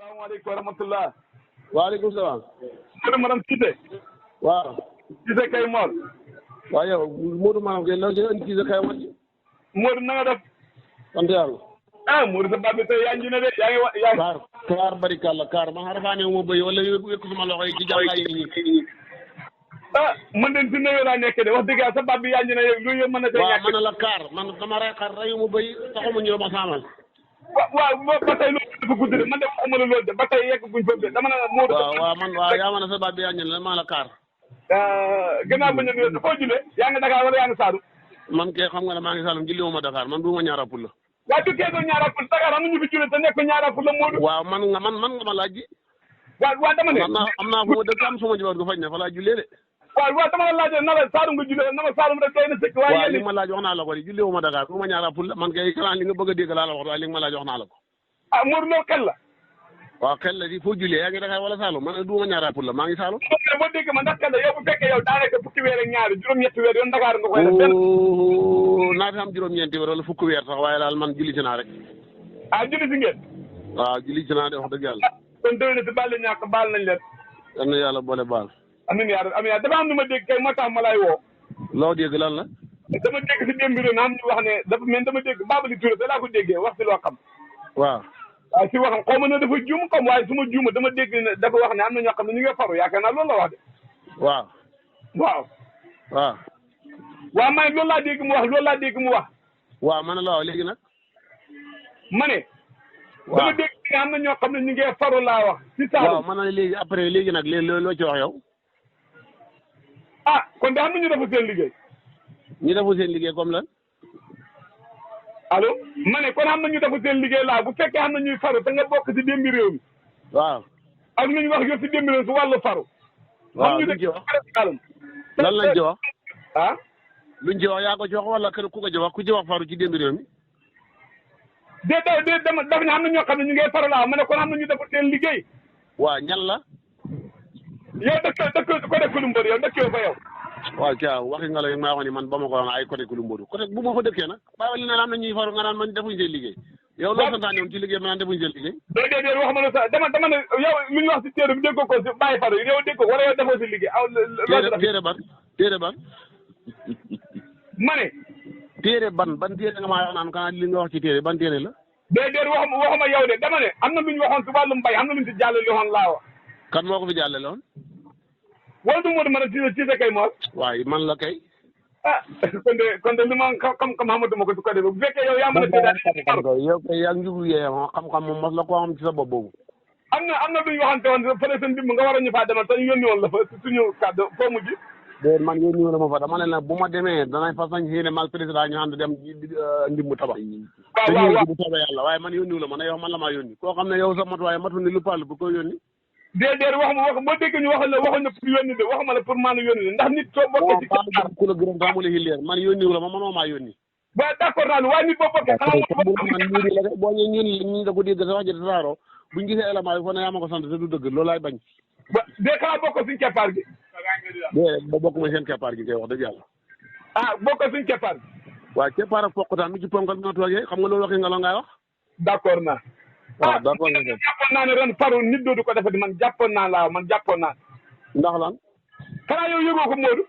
salaamaaleykum wa rahmatulah. waaleykum salaam. madame Cissé. waaw. Cissé kay Mor. waaw yow Modou maanaam kay la indi Cissé kay Mor. Modou na nga def. sant yàlla. ah Modou sa baat bi tey yaa ngi ne de yaa ngi wa yaa ngi. kaar bari kàlla kaar man xanaa ne ma bëy wala yëkk suma loxo yi ci jàngaay yi. ah man de si néew laa nekk de wax dëgg yàlla sa baat bi yaa ngi ne lu yëpp mën na see ñàkk. waaw man la kaar man dama rey xar reyu ma bëy taxuma ñëw ma saamal. waaw ba tey loolu dafa gudd de man de waxuma la loolu de ba tey yegg guñ foofu de dama ne Modou. waaw man waaw yaa ma ne sa baat bi yaa ngi ne maa la kaar. gannaaw ba ñu ne foo julee yaa ngi Dakar wala yaa ngi Saalum. man kay xam nga ne maa ngi Saalum julli wu ma Dakar man du ma ñaara pul la. waaw du kee doon ñaara pul Dakar am na ñu fi julee te nekk ñaara pul la Modou. waaw man nga ma laaj ji. waaw dama ne. am naa fu ma dëkk am suma jibaat gu faj ne fa laa jullee de. waaw dama la laajee na la Saalum nga julee na ma Saalum rek doy na sëkk. waaye li ma laaj wax naa la ko de julli wu ma Dakar du ma ñaara pul la man kay kanaan li nga bëgg a dégg laa la wax waaye li nga ma laaj wax naa la ko. ah Modou loolu xel la. waaw xel la di foo jullee yaa ngi Dakar wala Saalum man du ma ñaara pul la maa ngi Saalum. boo dégg ma ndax xel la yow bu fekkee yow daanaka fukki weer ak ñaari juróom-ñetti weer yoon Dakar nga koy def benn. naa fi am juróom-ñeenti weer wala fukki weer sax waaye daal man julli ci naa rek. ah julli si ngeen. waaw julli ci naa de wax dëgg yàlla. kon déwén na si baal leen ñàkk baal nañ leen. yal na yàlla boole baal. amiin yaa dafa am lu ma dégg kay moo tax ma lay woo. loo dégg lan la. dama dégg si démb bi am ñu wax ne dafa mel dama dégg Babali Touré da laa ko déggee wax si loo xam. waaw. waaw si waxam xaw ma ne dafa juum comme waaye su ma juuma dama dégg ne dafa wax ne am na ñoo xam ne ñu ngi faru yaakaar naa loolu la wax de. waaw. waaw. waaw. waaw man loolu laa dégg mu wax. waaw man la waaw léegi nag. ma ne. waaw dama dégg ne am na ñoo xam ne ñu ngi faru laa wax. si Saalum waaw man na léegi après léegi nag loo ci wax yow. ah kon de am na ñu defu seen liggéey. ñu defu seen liggéey comme lan. allo ma ne kon am na ñu defu seen liggéey laa bu fekkee am na ñuy faru te nga bokk si démbi réew mi. waaw. ak lu ñu wax yow si démbi réew si wàllu faru. waaw luñ ci wax lan lañ ci wax. ah. luñ ci wax yaa ko ci wax wala ku ko ci wax ku ci wax faru ci démbi réew mi. déedéet dama daf ne am na ñoo xam ne ñu ngi faru laa ma ne kon am na ñu defu seen liggéey. waaw ñan la. yow dëkk ko def Koulimbor yow dëkkee fa yow. waaw Thia waxi nga la maa wax ni man ba ma ko wax ay côté Koulimbor côté bu ma fa dëkkee nag bàyyi wala ne am na ñuy faru nga naan man defuñ seen liggéey. yow loo santaane woon ci liggéey ma naan defuñ seen liggéey. déedéet waxuma la sax dama ne yow lu ñu wax si téere bi dégg ko si bàyyi faru yow dégg ko wala yow defoo si liggéey. téere ban. ma ne. téere ban téere nga maa wax naan kanaan li nga wax ci téere ban téere la. déedéet waxuma yow de dama ne am na lu ñu waxoon si wàllum mbay am na lu ñu si jàllale woon laa wax. kan moo ko fi jàllale woon. wala du Modou ma ne Cissé kay Mor. waaye man la kay. ah kon de li ma xam xamatuma ko su ko defee bu fekkee yow yaa mën a séddale. yow kay yaa ngi jublu yee xam-xam moom mos la koo xam ci sa bopp boobu. am na lu ñu waxante woon fële seen dimb nga war a ñu faa demal te ñu yónni woon la fa suñu kàddu foo mujj. déedéet man yónni woon la ma fa dama ne la bu ma demee danañ fas yéene maag président ñu ànd dem ndimbu tabax. waaw bu soobee yàlla waaye man yónni wu la man yow man la maa yónni koo xam ne yow sa matuwaay matu ni lu pall bu ko yónni. déedéet waxuma boo déggee ñu waxal la waxuñ la pour yónni de waxuma la pour maanaam yónni de ndax nit soo bokkee ci kër ku la gërëm tamu la xilleer man yónni wu la ma mënoo maa yónni. waaw d'accord naa waaye nit boo bokkee xanaa boo ñun ñu da ko dégg sa wax ji tasaaroo buñ gisee élément yi fo ne yaa ma ko sant te du dëgg loolu laay bañ. de xanaa bokkoo suñ keppaar gi. ba bokk ma seen keppaar gi kay wax dëgg yàlla. ah bokkoo suñ keppaar gi. waaw keppaar ak poqutaan mi ci ponkal bi ma toogee xam nga loolu waxi nga la ngay wax. d'accord naa. waaw d'accord nga jàppoon naa ne ren faru nit doodu ko defati man jàppoon naa ndax lan. xanaa yow yëgoo ko Modou.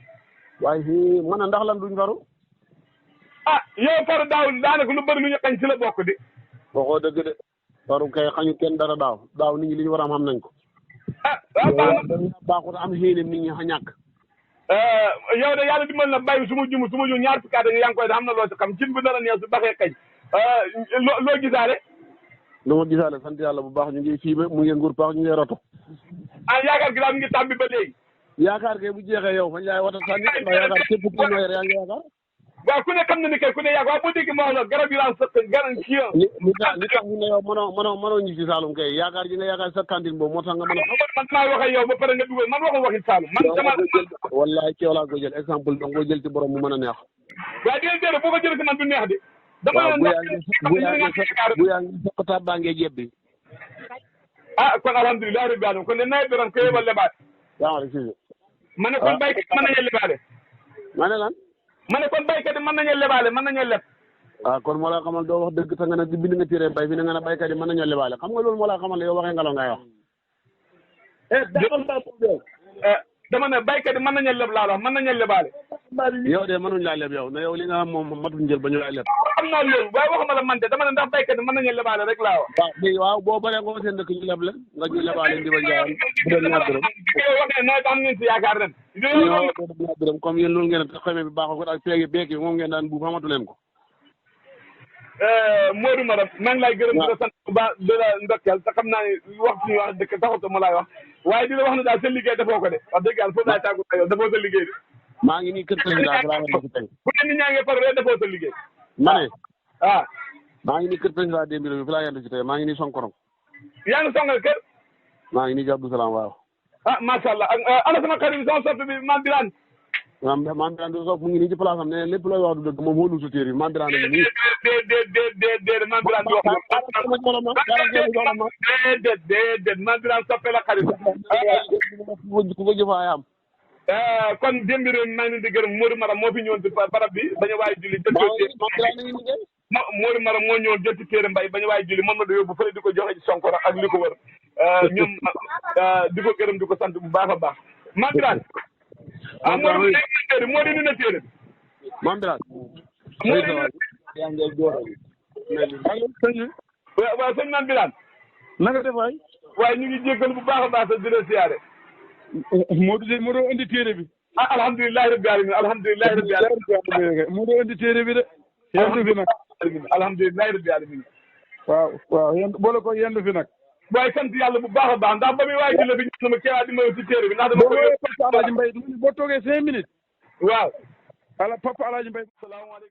waaye fii man ndax lan duñ faru. ah yow faru daaw daanaka lu bëri lu ñu xañ si la bokk di. waxoo dëgg de. faru kay xañu kenn dara daaw nit ñi li ñu war a am nañ ko. baaxut am xéeneem nit ñi xa ñàkk. yow de yàlla dimbal na bay su ma juum ñaar fukki at yaa ngi koy def am na loo si xam cin bi dara neew su baxee kañ. loo gisaale. lu ma gisaale sant yàlla bu baax ñu ngi fii ba mu ngi nguur paax ñu ngi roto. ah yaakaar gi daal mi ngi tàmbi ba léegi. yaakaar kay bu jeexee yow fañ laay wata sànni ndax yaakaar képp ku noyyi yaa ngi yaakaar. waaw ku ne xam na ni kay ku ne yaakaar waaw boo déggee ma wax la garab yi daan sëq garab kii li tax ñu ne yow mënoo ñu ci Saalum kay yaakaar ji nga yaakaar sa cantine boobu moo tax nga mën a xam. man maa wax ak yow ba pare nga dugal man waxul waxi Saalum man sama. wallaay ci yow laa ko jël exemple donc nga jël ci borom mu mën a neex. waaw déedéet boo ko jëlee si man du neex de. waaw bu yaa ngi sokk taa ngee jebbi. ah kon alhamdulilah rabbi alamin kon de nawet bi ren ko yebal lebaale. yaa ngi rek ma ne kon baykat mën nañu lebaale. ma ne lan. ma ne kon baykat yi mën nañu lebaale mën nañu leb. kon moo laa xamal doo wax dëgg te nga ne bind nga téere bay fi ne nga ne baykat yi mën nañoo lebaale xam nga loolu moo laa xamal yow waxee ngelaw ngay wax. dama ne baykat yi mën nañu leb laa wax mën nañu lebaale. yow de mënuñ laa leb yow ne yow li nga xam moom matul njël ba ñu lay leb. am naa loolu waaye waxuma la man de dama ne ndax baykat yi mën nañu lebaale rek laa wax. waaw boo baree nga seen dëkk ñu leb la nga ñu lebaale ndi ba njaayam bu doon ñaar dërëm. yow waxee nawet am ngeen si yaakaar ren. ñaar dërëm comme yéen loolu ngeen a xamee bi baaxul ak peegi beek bi moom ngeen daan buub xamatu leen ko. Modou Maram maa ngi lay gërëm di la sant bu baax di la ndokkeel te xam naa ne wax suñu wax dëkk taxut ma laay wax waaye di la wax ne daal sa liggéey defoo ko de wax dëgg yàlla foofu laay tàggu yow defoo sa liggéey de. maa ngi nii kër président balaa nga tey. bu ne nit ñaa ngi faru defoo sa liggéey. ma ne. maa ngi nii kër président démb bi fi laa yendu ci tey maa ngi nii Sonkorong. yaa ngi songal kër. maa ngi nii ci Abdou Salam waaw. macha allah ana sama xarit bi sama soppe bi Mame Birane. Mame Birane du sopp mu ngi nii ci place am ne lépp looy wax du dëgg moom xoolul sa téere bi Mame Birane a ngi nii. déedéet Mame Birane di wax déedéet Mame Birane soppe la xarit. ku ko jëfaay am. kon démb réew mi maa ngi leen di gërëm Modou Maram moo fi ñëwoon ci barab bi bañ a waay julli. Modou Maram moo ñëwoon jot ci téere mbay bañ a waay julli moom la da yóbbu fële di ko joxe ci Sonkoro ak li ko wër ñoom di ko gërëm di ko sant bu baax a baax Mame Birane. Modou moo di na téere. Mame Birane. waaw sëñ Mame Birane. na nga def waay. waaye ñu ngi jéggal bu baax a baax sa di la siyaare. moo doon indi téere bi. alhamdulilah rabbil alamin alhamdulilah rabbil alamin. moo doon indi téere bi de. yendu fi nag. alhamdulilah rabbil alamin. waaw yendu boole ko yendu fi nag. waaye sant yàlla bu baax a baax ndax ba muy waay di la bi ñu ma keewaat di ma ci téere bi ndax dama ko. Alaaji Mbay boo toogee 5 minutes. waaw. Papa Alaaji Mbay. salaamaaleykum.